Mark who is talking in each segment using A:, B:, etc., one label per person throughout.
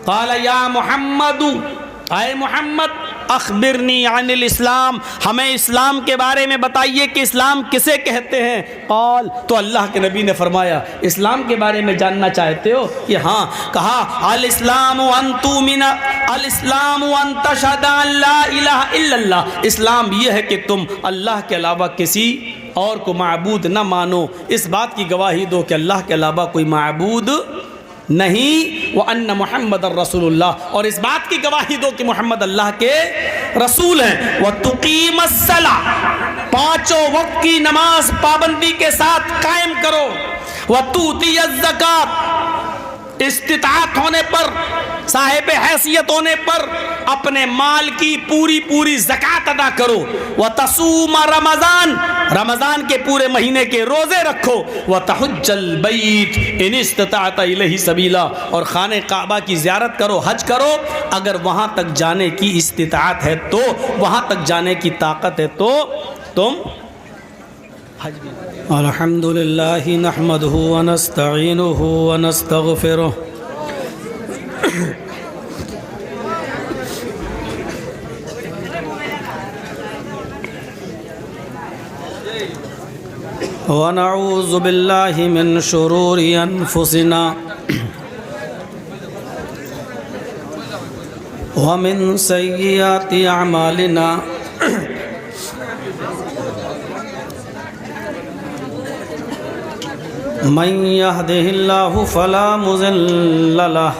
A: قال یا محمد، اے محمد، اخبرنی عن الاسلام، ہمیں اسلام کے بارے میں بتائیے کہ اسلام کسے کہتے ہیں۔ قال، تو اللہ کے نبی نے فرمایا اسلام کے بارے میں جاننا چاہتے ہو کہ ہاں؟ کہا الاسلام ان تؤمن، الاسلام ان تشهد ان لا الہ الا اللہ، اسلام یہ ہے کہ تم اللہ کے علاوہ کسی اور کو معبود نہ مانو، اس بات کی گواہی دو کہ اللہ کے علاوہ کوئی معبود نہیں، وَأَنَّ مُحَمَّدَ الرَّسُولُ اللَّهِ، اور اس بات کی گواہی دو کہ محمد اللہ کے رسول ہیں، وَتُقِيمَ الصَّلَاةَ، پانچوں وقت کی نماز پابندی کے ساتھ قائم کرو، وَتُؤْتِيَ الزَّكَاةَ، استطاعت ہونے پر، صاحب حیثیت ہونے پر اپنے مال کی پوری زکوٰۃ ادا کرو، وَتَصُومَ رمضان، رمضان کے پورے مہینے کے روزے رکھو، وَتَحُجَّ الْبَيْتَ إِنِ اسْتَطَعْتَ إِلَيْهِ سَبِيلًا، اور خانہ کعبہ کی زیارت کرو، حج کرو، اگر وہاں تک جانے کی استطاعت ہے تو، وہاں تک جانے کی طاقت ہے تو تم حج بھی۔ الحمدللہ نحمدہ ونستعینہ ونستغفرہ ونعوذ باللہ من شرور انفسنا ومن سیئات اعمالنا، من يهده الله فلا مضل له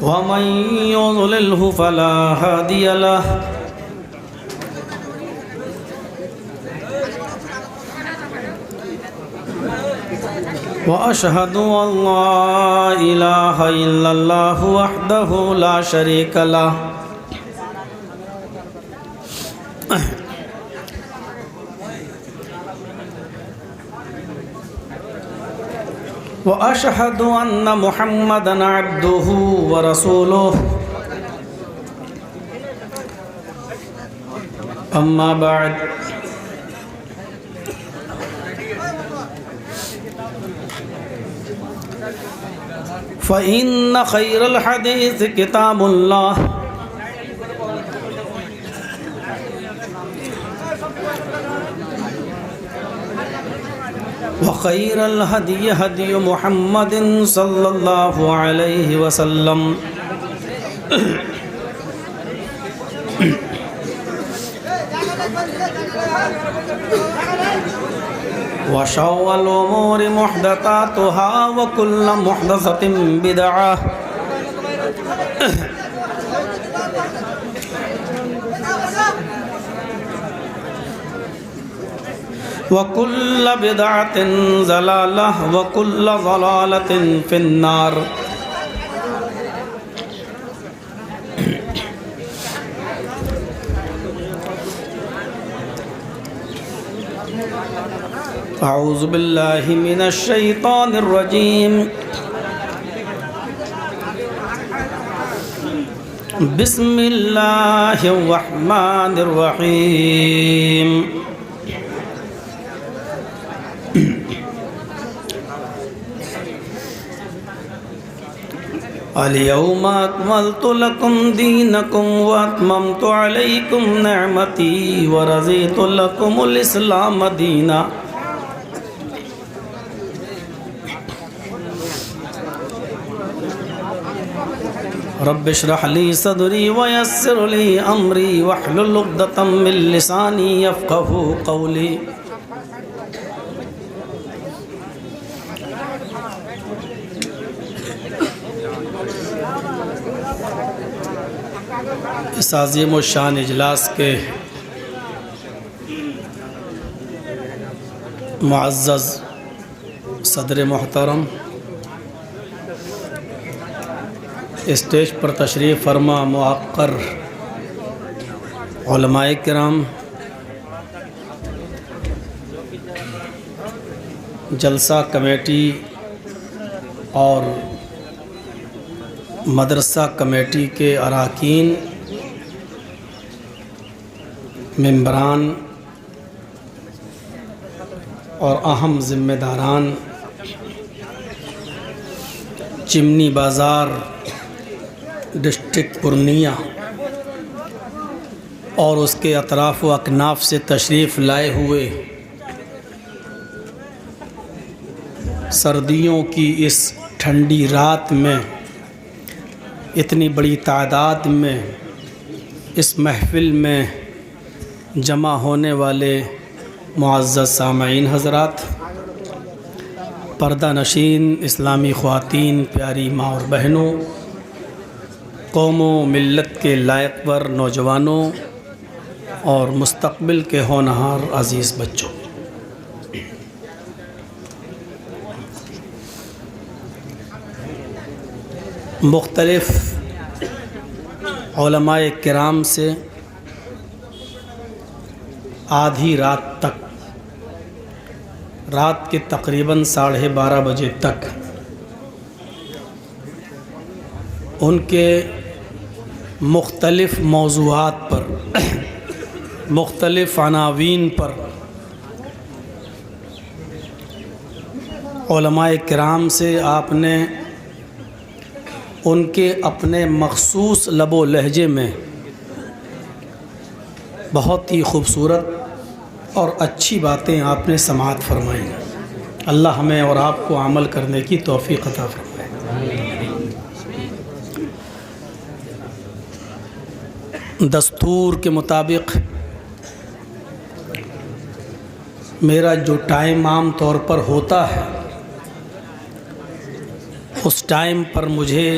A: ومن يضلله فلا هادي له، وأشهد أن لا إله إلا الله وحده لا شريك له، وأشهد أن محمدًا عبده ورسوله، أما بعد، فإن خير الحديث كتاب الله، وخير الهدي هدي محمد صلى الله عليه وسلم، وشر الأمور محدثاتها وكل محدثة بدعة، وكل بدعة ضلالة وكل ضلالة في النار۔ أعوذ بالله من الشيطان الرجيم، بسم الله الرحمن الرحيم، اليوم أكملت لكم دينكم وأتممت عليكم نعمتي ورضيت لكم الإسلام دينا، رب اشرح لي صدري ويسر لي أمري واحلل عقدة من لساني يفقهوا قولي۔ اس عظیم و شان اجلاس کے معزز صدر محترم، اسٹیج پر تشریف فرما موقر علماء کرام، جلسہ کمیٹی اور مدرسہ کمیٹی کے اراکین، ممبران، اور اہم ذمہ داران چمنی بازار ڈسٹرکٹ پورنیہ اور اس کے اطراف و اکناف سے تشریف لائے ہوئے سردیوں کی اس ٹھنڈی رات میں اتنی بڑی تعداد میں اس محفل میں جمع ہونے والے معزز سامعین حضرات، پردہ نشین اسلامی خواتین، پیاری ماں اور بہنوں، قوم و ملت کے لائق ور نوجوانوں اور مستقبل کے ہونہار عزیز بچوں، مختلف علماء کرام سے آدھی رات تک، رات کے تقریباً 12:30 بجے تک ان کے مختلف موضوعات پر، مختلف عناوین پر علماء کرام سے آپ نے ان کے اپنے مخصوص لب و لہجے میں بہت ہی خوبصورت اور اچھی باتیں آپ نے سماعت فرمائی۔ اللہ ہمیں اور آپ کو عمل کرنے کی توفیق عطا فرمائے۔ دستور کے مطابق میرا جو ٹائم عام طور پر ہوتا ہے، اس ٹائم پر مجھے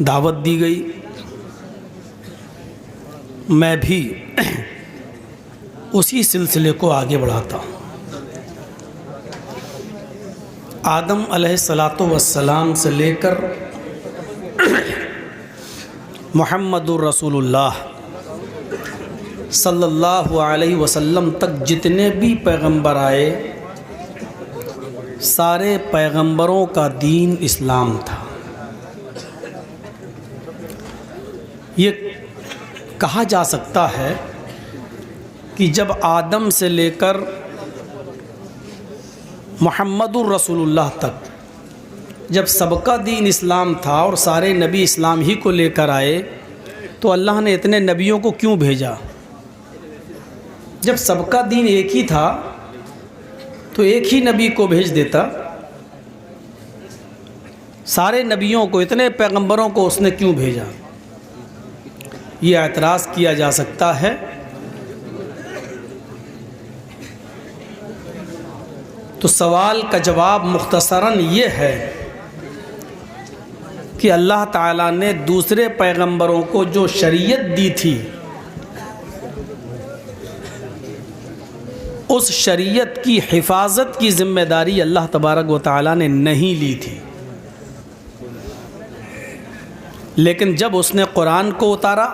A: دعوت دی گئی، میں بھی اسی سلسلے کو آگے بڑھاتا ہوں۔ آدم علیہ السلام سے لے کر محمد الرسول اللہ صلی اللہ علیہ وسلم تک جتنے بھی پیغمبر آئے، سارے پیغمبروں کا دین اسلام تھا۔ یہ کہا جا سکتا ہے کہ جب آدم سے لے کر محمد الرسول اللہ تک جب سب کا دین اسلام تھا اور سارے نبی اسلام ہی کو لے کر آئے، تو اللہ نے اتنے نبیوں کو کیوں بھیجا؟ جب سب کا دین ایک ہی تھا تو ایک ہی نبی کو بھیج دیتا، سارے نبیوں کو، اتنے پیغمبروں کو اس نے کیوں بھیجا؟ یہ اعتراض کیا جا سکتا ہے۔ تو سوال کا جواب مختصراً یہ ہے کہ اللہ تعالیٰ نے دوسرے پیغمبروں کو جو شریعت دی تھی، اس شریعت کی حفاظت کی ذمہ داری اللہ تبارک و تعالیٰ نے نہیں لی تھی، لیکن جب اس نے قرآن کو اتارا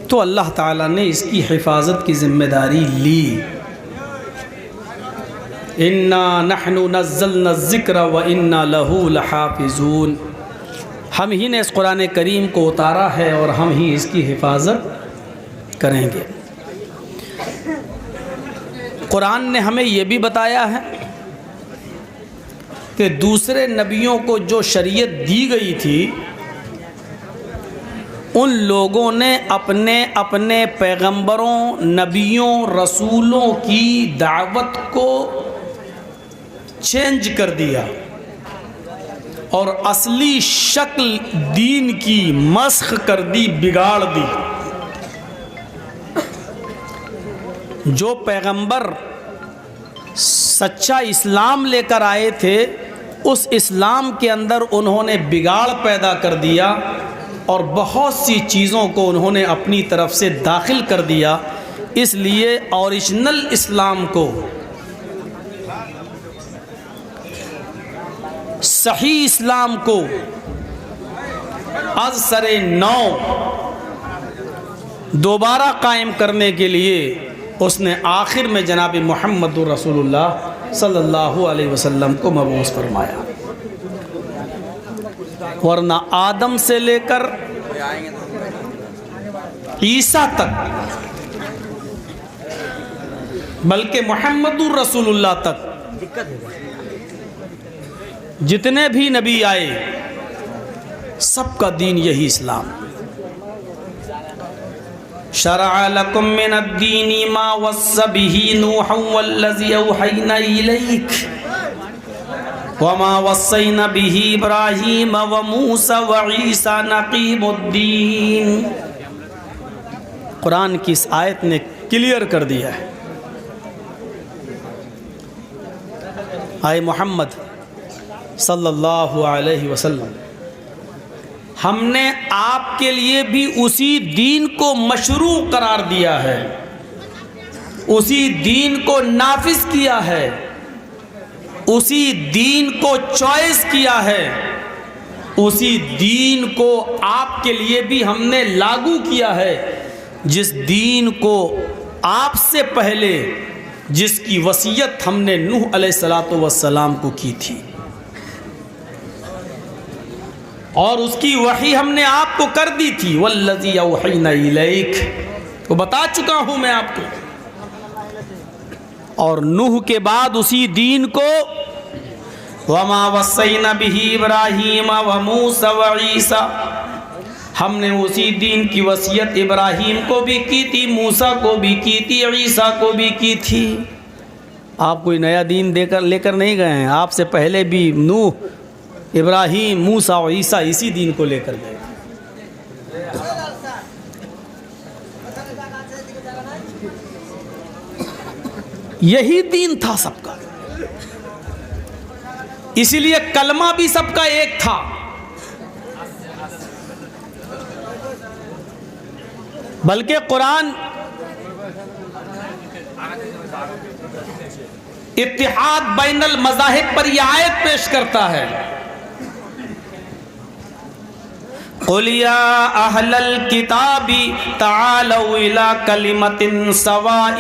A: تو اللہ تعالیٰ نے اس کی حفاظت کی ذمہ داری لی۔ اِنَّا نَحْنُ نَزَّلْنَا الذِّكْرَ وَإِنَّا لَهُ لَحَافِظُونَ، ہم ہی نے اس قرآن کریم کو اتارا ہے اور ہم ہی اس کی حفاظت کریں گے۔ قرآن نے ہمیں یہ بھی بتایا ہے کہ دوسرے نبیوں کو جو شریعت دی گئی تھی، ان لوگوں نے اپنے اپنے پیغمبروں، نبیوں، رسولوں کی دعوت کو چینج کر دیا اور اصلی شکل دین کی مسخ کر دی، بگاڑ دی۔ جو پیغمبر سچا اسلام لے کر آئے تھے، اس اسلام کے اندر انہوں نے بگاڑ پیدا کر دیا اور بہت سی چیزوں کو انہوں نے اپنی طرف سے داخل کر دیا۔ اس لیے اوریجنل اسلام کو، صحیح اسلام کو از سر نو دوبارہ قائم کرنے کے لیے اس نے آخر میں جناب محمد رسول اللہ صلی اللہ علیہ وسلم کو مبعوث فرمایا، ورنہ آدم سے لے کر عیسیٰ تک بلکہ محمد الرسول اللہ تک جتنے بھی نبی آئے سب کا دین یہی اسلام. شرع لکم من الدین ما وصى به نوحا والذی اوحینا الیک وما وصینا به ابراہیم وموسیٰ وعیسیٰ نقیم الدین. قرآن کی اس آیت نے کلیئر کر دیا ہے. آئے محمد صلی اللہ علیہ وسلم، ہم نے آپ کے لیے بھی اسی دین کو مشروع قرار دیا ہے، اسی دین کو نافذ کیا ہے، اسی دین کو چوائس کیا ہے، اسی دین کو آپ کے لیے بھی ہم نے لاگو کیا ہے، جس دین کو آپ سے پہلے جس کی وصیت ہم نے نوح علیہ السلام کو کی تھی، اور اس کی وحی ہم نے آپ کو کر دی تھی. والذی اوحینا الیک، وہ بتا چکا ہوں میں آپ کو. اور نوح کے بعد اسی دین کو وما وصینا به ابراہیم وموسیٰ وعیسیٰ، ہم نے اسی دین کی وصیت ابراہیم کو بھی کی تھی، موسیٰ کو بھی کی تھی، عیسیٰ کو بھی کی تھی. آپ کوئی نیا دین لے کر نہیں گئے ہیں، آپ سے پہلے بھی نوح، ابراہیم، موسیٰ اور عیسیٰ اسی دین کو لے کر گئے. یہی دین تھا سب کا، اسی لیے کلمہ بھی سب کا ایک تھا. بلکہ قرآن اتحاد بین المذاہب پر یہ آیت پیش کرتا ہے. قُلْ يَا أَهْلَ الْكِتَابِ تَعَالَوْا إِلَىٰ كَلِمَةٍ سَوَاءٍ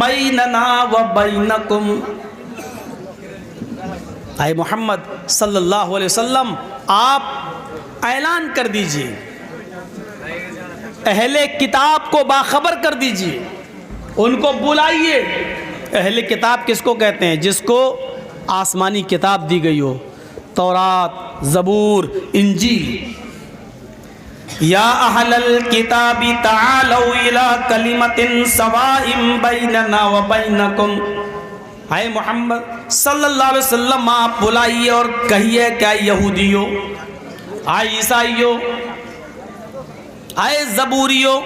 A: بَيْنَنَا وَبَيْنَكُمْ. اے محمد صلی اللہ علیہ وسلم، آپ اعلان کر دیجئے، اہل کتاب کو باخبر کر دیجئے، ان کو بلائیے. اہل کتاب کس کو کہتے ہیں؟ جس کو آسمانی کتاب دی گئی ہو، تورات، زبور، انجیل. یا اہل الکتاب تعالوا الی کلمۃ سواء بیننا وبینکم. اے محمد صلی اللہ علیہ وسلم، آپ بلائیے اور کہیے کہ اے یہودیوں، اے عیسائیوں، اے زبوریوں،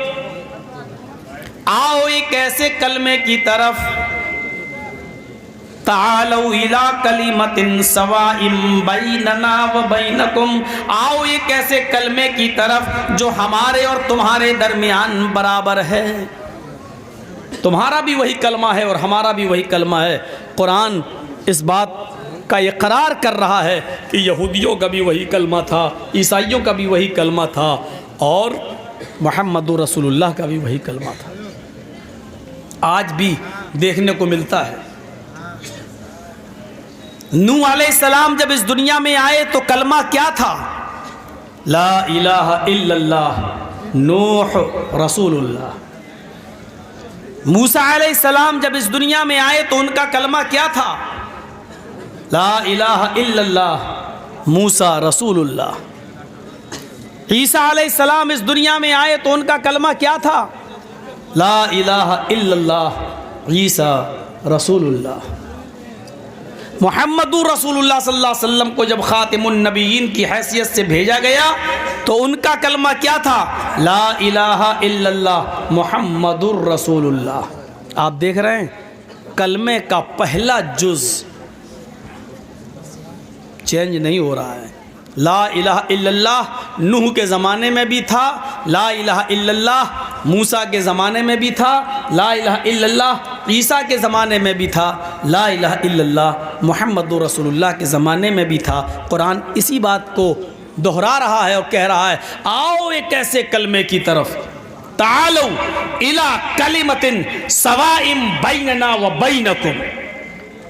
A: آؤ ایک ایسے کلمے کی طرف، تعالوا الی کلمۃ سواء بیننا وبینکم، آؤ ایک ایسے کلمے کی طرف جو ہمارے اور تمہارے درمیان برابر ہے. تمہارا بھی وہی کلمہ ہے اور ہمارا بھی وہی کلمہ ہے. قرآن اس بات کا اقرار کر رہا ہے کہ یہودیوں کا بھی وہی کلمہ تھا، عیسائیوں کا بھی وہی کلمہ تھا، اور محمد رسول اللہ کا بھی وہی کلمہ تھا. آج بھی دیکھنے کو ملتا ہے. نوح علیہ السلام جب اس دنیا میں آئے تو کلمہ کیا تھا؟ لا الہ الا اللہ، نوح رسول اللہ. موسیٰ علیہ السلام جب اس دنیا میں آئے تو ان کا کلمہ کیا تھا؟ لا الہ الا اللہ، موسیٰ رسول اللہ. عیسیٰ علیہ السلام اس دنیا میں آئے تو ان کا کلمہ کیا تھا؟ لا الہ الا اللہ، عیسیٰ رسول اللہ. محمد رسول اللہ صلی اللہ علیہ وسلم کو جب خاتم النبیین کی حیثیت سے بھیجا گیا تو ان کا کلمہ کیا تھا؟ لا الہ الا اللہ، محمد الرسول اللہ. آپ دیکھ رہے ہیں کلمے کا پہلا جز چینج نہیں ہو رہا ہے. لا الہ الا اللہ نوح کے زمانے میں بھی تھا، لا الہ الا اللہ موسیٰ کے زمانے میں بھی تھا، لا الہ الا اللہ عیسیٰ کے زمانے میں بھی تھا، لا الہ الا اللہ محمد رسول اللہ کے زمانے میں بھی تھا. قرآن اسی بات کو دہرا رہا ہے اور کہہ رہا ہے آؤ ایک ایسے کلمے کی طرف، تعالوا الی کلمۃ سواء بیننا وبینکم،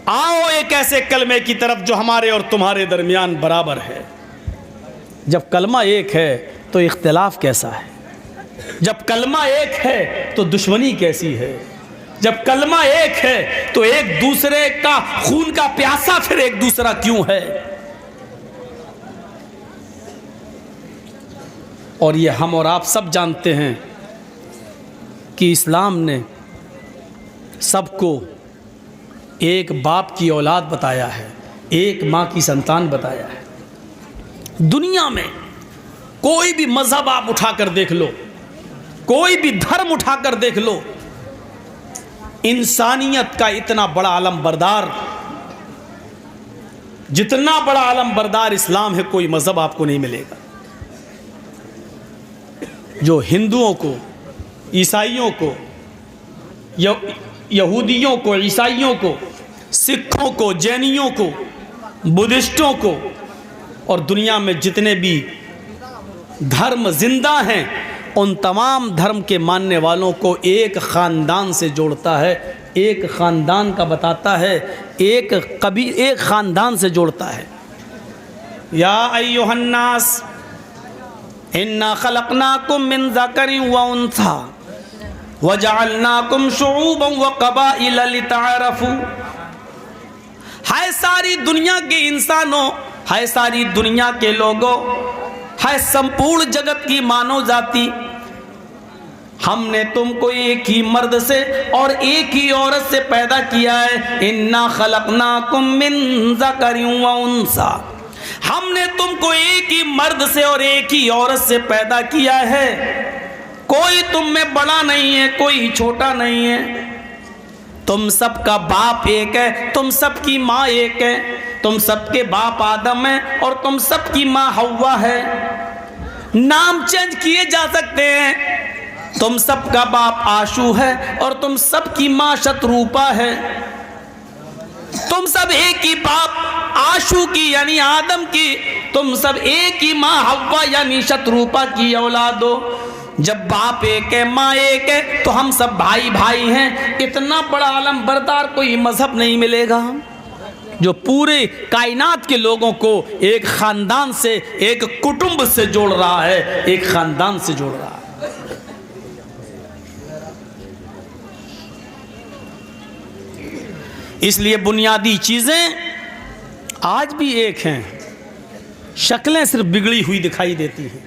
A: آؤ ایک ایسے کلمے کی طرف جو ہمارے اور تمہارے درمیان برابر ہے. جب کلمہ ایک ہے تو اختلاف کیسا ہے؟ جب کلمہ ایک ہے تو دشمنی کیسی ہے؟ جب کلمہ ایک ہے تو ایک دوسرے کا خون کا پیاسا پھر ایک دوسرا کیوں ہے؟ اور یہ ہم اور آپ سب جانتے ہیں کہ اسلام نے سب کو ایک باپ کی اولاد بتایا ہے، ایک ماں کی سنتان بتایا ہے۔ دنیا میں کوئی بھی مذہب آپ اٹھا کر دیکھ لو، کوئی بھی دھرم اٹھا کر دیکھ لو، انسانیت کا اتنا بڑا علم بردار، جتنا بڑا علم بردار اسلام ہے، کوئی مذہب آپ کو نہیں ملے گا جو ہندوؤں کو، عیسائیوں کو، یہودیوں کو، عیسائیوں کو، سکھوں کو، جینیوں کو، بدھسٹوں کو اور دنیا میں جتنے بھی دھرم زندہ ہیں ان تمام دھرم کے ماننے والوں کو ایک خاندان سے جوڑتا ہے، ایک خاندان کا بتاتا ہے، ایک خاندان سے جوڑتا ہے۔ یا ایھا الناس انا خلقناکم من ذکر و انثی وجعلناکم شعوبا وقبائل لتعارفوا۔ ہے ساری دنیا کے انسانوں، ہے ساری دنیا کے لوگوں، ہے سمپورن جگت کی مانو ذاتی، ہم نے تم کو ایک ہی مرد سے اور ایک ہی عورت سے پیدا کیا ہے۔ انا خلقناکم من ذکر و انثی، ہم نے تم کو ایک ہی مرد سے اور ایک ہی عورت سے پیدا کیا ہے۔ کوئی تم میں بڑا نہیں ہے، کوئی چھوٹا نہیں ہے، تم سب کا باپ ایک ہے، تم سب کی ماں ایک ہے، تم سب کے باپ آدم ہے اور تم سب کی ماں حوا ہے۔ نام چینج کیے جا سکتے ہیں، تم سب کا باپ آشو ہے اور تم سب کی ماں شتروپا ہے۔ تم سب ایک ہی باپ آشو کی یعنی آدم کی، تم سب ایک ہی ماں حوا یعنی شتروپا کی اولاد ہو۔ جب باپ ایک ہے، ماں ایک ہے تو ہم سب بھائی بھائی ہیں۔ اتنا بڑا علم بردار کوئی مذہب نہیں ملے گا جو پورے کائنات کے لوگوں کو ایک خاندان سے، ایک کٹمب سے جوڑ رہا ہے، ایک خاندان سے جوڑ رہا ہے۔ اس لیے بنیادی چیزیں آج بھی ایک ہیں، شکلیں صرف بگڑی ہوئی دکھائی دیتی ہیں۔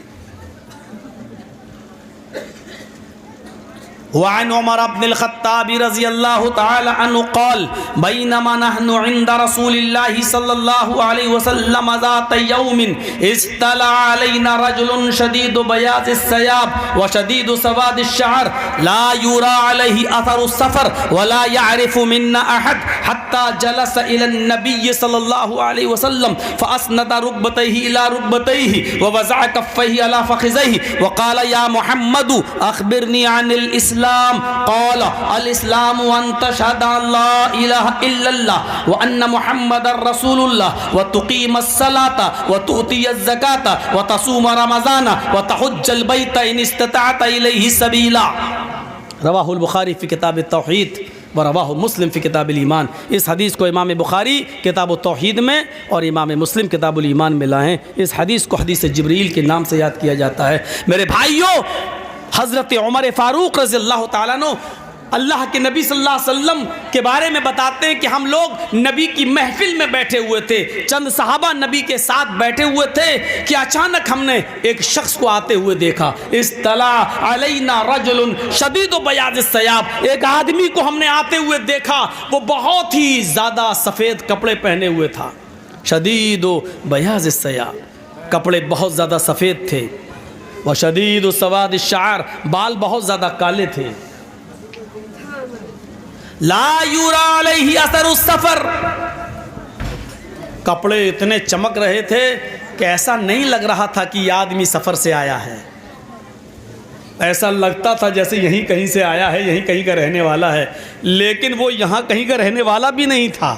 A: وعن عمر بن الخطاب رضی اللہ تعالی عنہ قال بینما نحن عند رسول اللہ صلی اللہ علیہ وسلم ذات یوم استلع علینا رجل شدید بیاض الثياب وشدید سواد الشعر لا يرى علیہ اثر السفر ولا يعرف منا احد حتى جلس الى النبي صلی اللہ علیہ وسلم فاسند ركبتيه الى ركبتيه ووضع كفيه على فخذيه وقال يا محمد اخبرني عن الاسلام قال الاسلام ان تشهد ان لا اله الا الله وان محمد رسول الله وتقيم الصلاه وتؤتي الزكاه وتصوم رمضان وتحج البيت ان استطعت اليه سبيلا۔ رواہ البخاری فی کتاب التوحید ورواہ مسلم فی کتاب الایمان۔ اس حدیث کو امام بخاری کتاب التوحید میں اور امام مسلم کتاب الایمان میں لائے ہیں۔ اس حدیث کو حدیث جبریل کے نام سے یاد کیا جاتا ہے۔ میرے بھائیوں، حضرت عمر فاروق رضی اللہ تعالیٰ عنہ اللہ کے نبی صلی اللہ علیہ وسلم کے بارے میں بتاتے ہیں کہ ہم لوگ نبی کی محفل میں بیٹھے ہوئے تھے، چند صحابہ نبی کے ساتھ بیٹھے ہوئے تھے کہ اچانک ہم نے ایک شخص کو آتے ہوئے دیکھا۔ استلع علینا رجل شدید بیاض الثیاب، ایک آدمی کو ہم نے آتے ہوئے دیکھا، وہ بہت ہی زیادہ سفید کپڑے پہنے ہوئے تھا۔ شدید بیاض الثیاب، کپڑے بہت زیادہ سفید تھے۔ وشدید سواد الشعر، بال بہت زیادہ کالے تھے۔ لا یرا علیہ اثر السفر، کپڑے اتنے چمک رہے تھے کہ ایسا نہیں لگ رہا تھا کہ یہ آدمی سفر سے آیا ہے، ایسا لگتا تھا جیسے یہیں کہیں سے آیا ہے، یہیں کہیں کا رہنے والا ہے۔ لیکن وہ یہاں کہیں کا رہنے والا بھی نہیں تھا،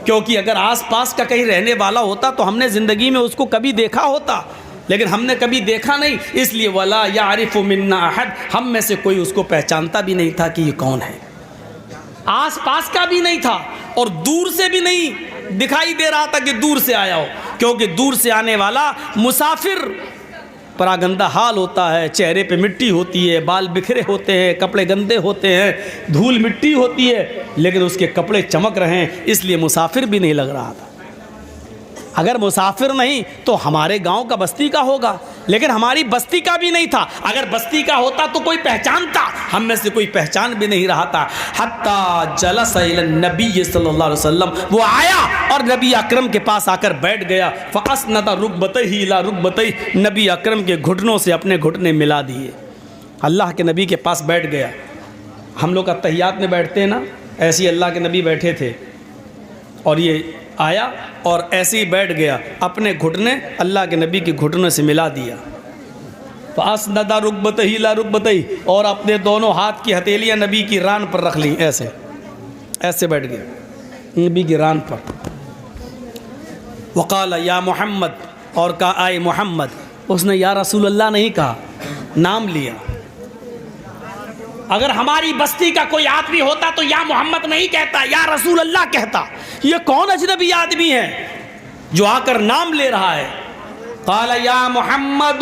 A: کیونکہ اگر آس پاس کا کہیں رہنے والا ہوتا تو ہم نے زندگی میں اس کو کبھی دیکھا ہوتا، لیکن ہم نے کبھی دیکھا نہیں، اس لیے ولا یعرف منا احد، ہم میں سے کوئی اس کو پہچانتا بھی نہیں تھا کہ یہ کون ہے، آس پاس کا بھی نہیں تھا اور دور سے بھی نہیں دکھائی دے رہا تھا کہ دور سے آیا ہو، کیونکہ دور سے آنے والا مسافر پراگندہ حال ہوتا ہے، چہرے پہ مٹی ہوتی ہے، بال بکھرے ہوتے ہیں، کپڑے گندے ہوتے ہیں، دھول مٹی ہوتی ہے، لیکن اس کے کپڑے چمک رہے ہیں، اس لیے مسافر بھی نہیں لگ رہا تھا۔ اگر مسافر نہیں تو ہمارے گاؤں کا بستی کا ہوگا، لیکن ہماری بستی کا بھی نہیں تھا۔ اگر بستی کا ہوتا تو کوئی پہچانتا، ہم میں سے کوئی پہچان بھی نہیں رہا تھا۔ حتیٰ جلس الی النبی صلی اللہ علیہ وسلم، وہ آیا اور نبی اکرم کے پاس آ کر بیٹھ گیا۔ فاسند رکبتیہ الی رکبتیہ، نبی اکرم کے گھٹنوں سے اپنے گھٹنے ملا دیے۔ اللہ کے نبی کے پاس بیٹھ گیا۔ ہم لوگ اتحیات میں بیٹھتے ہیں نا، ایسے ہی اللہ کے نبی بیٹھے تھے اور یہ آیا اور ایسے ہی بیٹھ گیا، اپنے گھٹنے اللہ کے نبی کے گھٹنے سے ملا دیا۔ فاسند رکبتیہ الی رکبتیہ، اور اپنے دونوں ہاتھ کی ہتھیلیاں نبی کی ران پر رکھ لیں، ایسے ایسے بیٹھ گیا نبی کی ران پر۔ وقال یا محمد، اور کہا آئے محمد۔ اس نے یا رسول اللہ نہیں کہا، نام لیا۔ اگر ہماری بستی کا کوئی آدمی ہوتا تو یا محمد نہیں کہتا، یا رسول اللہ کہتا۔ یہ کون اجنبی آدمی ہے جو آ کر نام لے رہا ہے؟ قال یا محمد،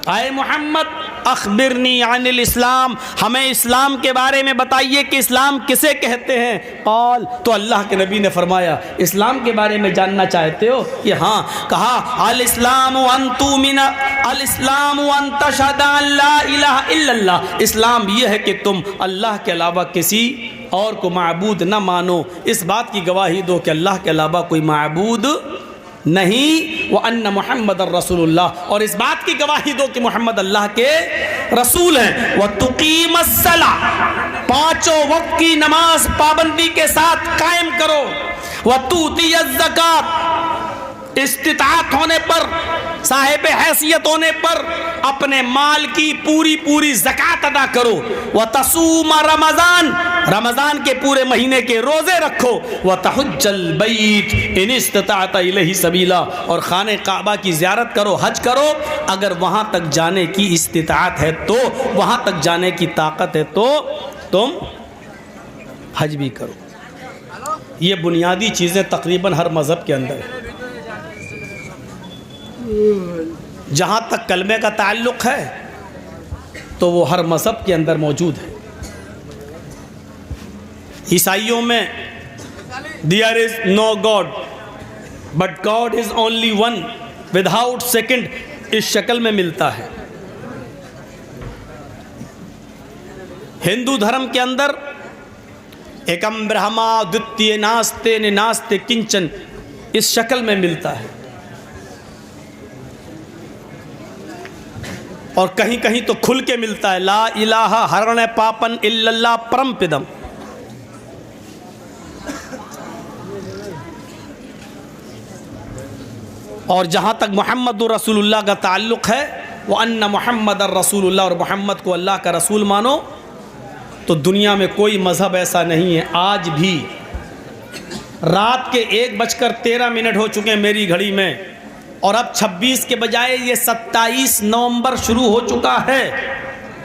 A: اے محمد، اخبرنی عن الاسلام، ہمیں اسلام کے بارے میں بتائیے کہ اسلام کسے کہتے ہیں۔ قال، تو اللہ کے نبی نے فرمایا اسلام کے بارے میں جاننا چاہتے ہو کہ ہاں؟ کہا الاسلام ان تؤمن، الاسلام ان تشهد ان لا الہ الا اللہ، اسلام یہ ہے کہ تم اللہ کے علاوہ کسی اور کو معبود نہ مانو، اس بات کی گواہی دو کہ اللہ کے علاوہ کوئی معبود نہیں، وَأَنَّ مُحَمَّدَ الرَّسُولُ اللَّهِ، اور اس بات کی گواہی دو کہ محمد اللہ کے رسول ہیں۔ وَتُقِيمَ الصَّلَاةَ، پانچوں وقت کی نماز پابندی کے ساتھ قائم کرو۔ وَتُؤْتِيَ الزَّكَاةَ، استطاعت ہونے پر، صاحب حیثیت ہونے پر اپنے مال کی پوری زکوٰۃ ادا کرو۔ وَتَصُومَ رمضان، رمضان کے پورے مہینے کے روزے رکھو۔ وَتَحُجَّ الْبَيْتَ إِنِ اسْتَطَعْتَ إِلَيْهِ سَبِيلًا، اور خانہ کعبہ کی زیارت کرو، حج کرو، اگر وہاں تک جانے کی استطاعت ہے تو، وہاں تک جانے کی طاقت ہے تو تم حج بھی کرو۔ یہ بنیادی چیزیں تقریباً ہر مذہب کے اندر ہیں۔ جہاں تک کلمے کا تعلق ہے تو وہ ہر مذہب کے اندر موجود ہے۔ عیسائیوں میں there is no God but God is only one without second، اس شکل میں ملتا ہے۔ ہندو دھرم کے اندر ایکم برہما دتیہ ناستے ناستے کنچن، اس شکل میں ملتا ہے، اور کہیں کہیں تو کھل کے ملتا ہے، لا الہ ہرن پاپن الا اللہ پرم پدم۔ اور جہاں تک محمد رسول اللہ کا تعلق ہے، وَأَنَّ مُحَمَّدَ الرَّسُولُ اللَّهِ، اور محمد کو اللہ کا رسول مانو، تو دنیا میں کوئی مذہب ایسا نہیں ہے۔ آج بھی رات کے 1:13 ہو چکے ہیں میری گھڑی میں، اور اب 26 کے بجائے یہ 27 نومبر شروع ہو چکا ہے۔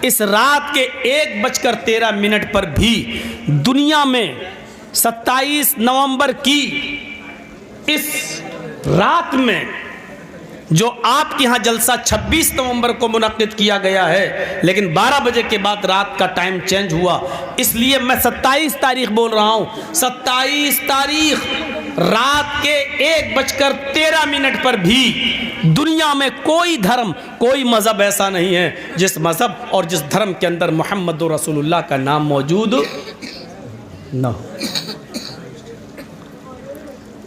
A: اس رات کے 1:13 پر بھی دنیا میں 27 نومبر کی اس رات میں جو آپ کے ہاں جلسہ 26 نومبر کو منعقد کیا گیا ہے، لیکن 12 بجے کے بعد رات کا ٹائم چینج ہوا، اس لیے میں 27 تاریخ بول رہا ہوں۔ 27 تاریخ رات کے 1:13 پر بھی دنیا میں کوئی دھرم، کوئی مذہب ایسا نہیں ہے جس مذہب اور جس دھرم کے اندر محمد رسول اللہ کا نام موجود نہ ہو۔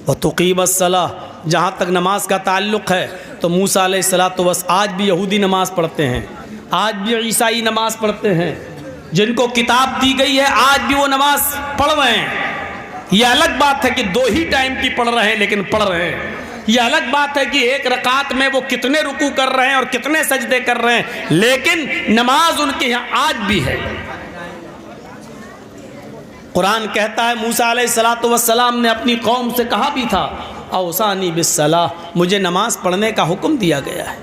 A: وَتُقِيمَ الصَّلَاةَ، جہاں تک نماز کا تعلق ہے تو موسیٰ علیہ السلام آج بھی یہودی نماز پڑھتے ہیں، آج بھی عیسائی نماز پڑھتے ہیں، جن کو کتاب دی گئی ہے آج بھی وہ نماز پڑھ رہے ہیں۔ یہ الگ بات ہے کہ 2 ہی ٹائم کی پڑھ رہے ہیں، لیکن پڑھ رہے ہیں۔ یہ الگ بات ہے کہ ایک رکعت میں وہ کتنے رکوع کر رہے ہیں اور کتنے سجدے کر رہے ہیں، لیکن نماز ان کے یہاں آج بھی ہے۔ قرآن کہتا ہے موسیٰ علیہ السلام نے اپنی قوم سے کہا بھی تھا، اوصانی بالصلاۃ، مجھے نماز پڑھنے کا حکم دیا گیا ہے۔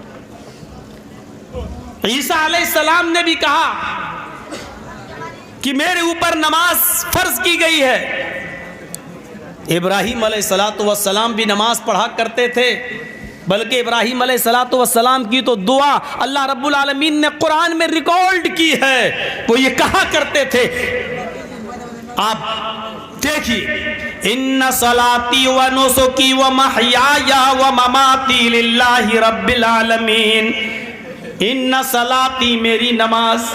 A: عیسیٰ علیہ السلام نے بھی کہا کہ میرے اوپر نماز فرض کی گئی ہے۔ ابراہیم علیہ السلام بھی نماز پڑھا کرتے تھے، بلکہ ابراہیم علیہ الصلوۃ والسلام کی تو دعا اللہ رب العالمین نے قرآن میں ریکارڈ کی ہے. وہ یہ کہا کرتے تھے, آپ دیکھیے, ان صلاتی و نسکی و محیای و مماتی للہ رب العالمین. ان صلاتی میری نماز,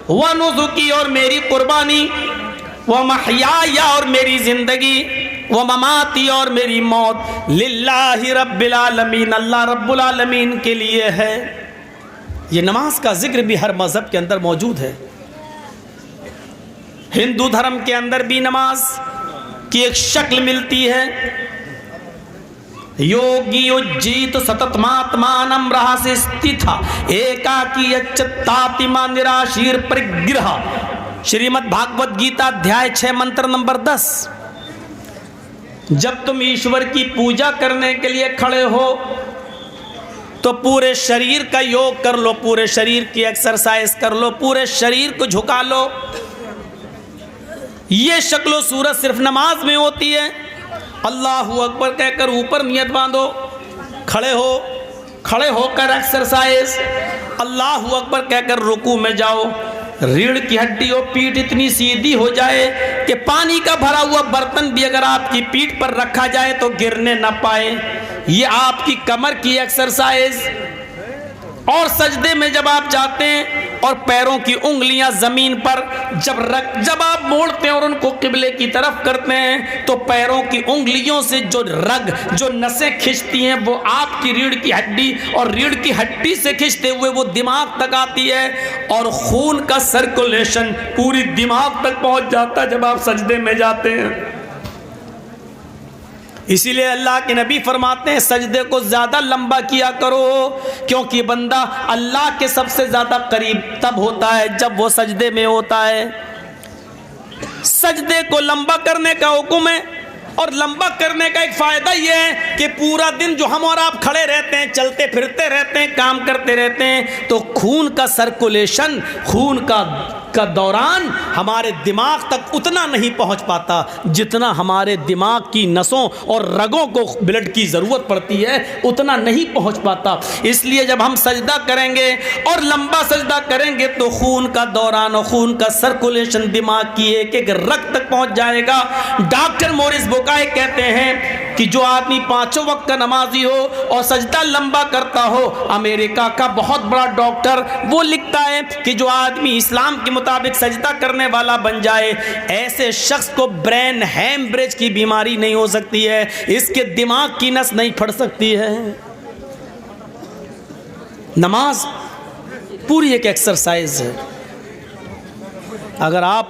A: و نسکی اور میری قربانی, و محیای اور میری زندگی, و مماتی اور میری موت, للہ رب العالمین اللہ رب العالمین کے لیے ہے. یہ نماز کا ذکر بھی ہر مذہب کے اندر موجود ہے. ہندو دھرم کے اندر بھی نماز کی ایک شکل ملتی ہے. یوگی اجیت ستتماتمانم رہاسے استھا ایکاکی اچتاتما نراشیر پرگرہ. شریمد بھاگوت گیتا ادھیائے 6 منتر نمبر 10. جب تم ایشور کی پوجا کرنے کے لیے کھڑے ہو تو پورے شریر کا یوگ کر لو, پورے شریر کی ایکسرسائز کر لو, پورے شریر کو جھکا لو. یہ شکل و صورت صرف نماز میں ہوتی ہے. اللہ اکبر کہہ کر اوپر نیت باندھو, کھڑے ہو کر ایکسرسائز, اللہ اکبر کہہ کر رکوع میں جاؤ. ریڑھ کی ہڈی اور پیٹھ اتنی سیدھی ہو جائے کہ پانی کا بھرا ہوا برتن بھی اگر آپ کی پیٹھ پر رکھا جائے تو گرنے نہ پائے. یہ آپ کی کمر کی ایکسرسائز. اور سجدے میں جب آپ جاتے ہیں اور پیروں کی انگلیاں زمین پر جب آپ موڑتے ہیں اور ان کو قبلے کی طرف کرتے ہیں تو پیروں کی انگلیوں سے جو نسیں کھنچتی ہیں وہ آپ کی ریڑھ کی ہڈی, اور ریڑھ کی ہڈی سے کھنچتے ہوئے وہ دماغ تک آتی ہے, اور خون کا سرکولیشن پوری دماغ تک پہنچ جاتا ہے جب آپ سجدے میں جاتے ہیں. اسی لیے اللہ کے نبی فرماتے ہیں سجدے کو زیادہ لمبا کیا کرو, کیونکہ بندہ اللہ کے سب سے زیادہ قریب تب ہوتا ہے جب وہ سجدے میں ہوتا ہے. سجدے کو لمبا کرنے کا حکم ہے, اور لمبا کرنے کا ایک فائدہ یہ ہے کہ پورا دن جو ہم اور آپ کھڑے رہتے ہیں, چلتے پھرتے رہتے ہیں, کام کرتے رہتے ہیں, تو خون کا سرکولیشن, خون کا دوران ہمارے دماغ تک اتنا نہیں پہنچ پاتا جتنا ہمارے دماغ کی نسوں اور رگوں کو بلڈ کی ضرورت پڑتی ہے, اتنا نہیں پہنچ پاتا. اس لیے جب ہم سجدہ کریں گے اور لمبا سجدہ کریں گے تو خون کا دوران اور خون کا سرکولیشن دماغ کی ایک ایک رگ تک پہنچ جائے گا. ڈاکٹر مورس بوکائے کہتے ہیں کہ جو آدمی 5 وقت کا نمازی ہو اور سجدہ لمبا کرتا ہو, امریکہ کا بہت بڑا ڈاکٹر, وہ لکھتا ہے کہ جو آدمی اسلام کے مطابق سجدہ کرنے والا بن جائے, ایسے شخص کو برین ہیمبریج کی بیماری نہیں ہو سکتی ہے, اس کے دماغ کی نس نہیں پھٹ سکتی ہے. نماز پوری ایک ایکسرسائز ہے. اگر آپ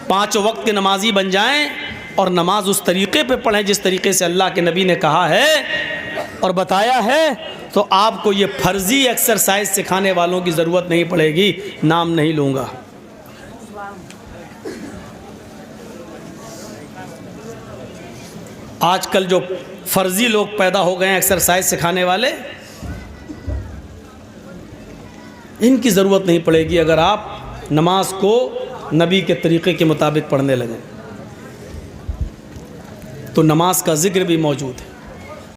A: 5 وقت کے نمازی بن جائیں اور نماز اس طریقے پہ پڑھیں جس طریقے سے اللہ کے نبی نے کہا ہے اور بتایا ہے, تو آپ کو یہ فرضی ایکسرسائز سکھانے والوں کی ضرورت نہیں پڑے گی. نام نہیں لوں گا. آج کل جو فرضی لوگ پیدا ہو گئے ہیں ایکسرسائز سکھانے والے, ان کی ضرورت نہیں پڑے گی اگر آپ نماز کو نبی کے طریقے کے مطابق پڑھنے لگیں. تو نماز کا ذکر بھی موجود ہے.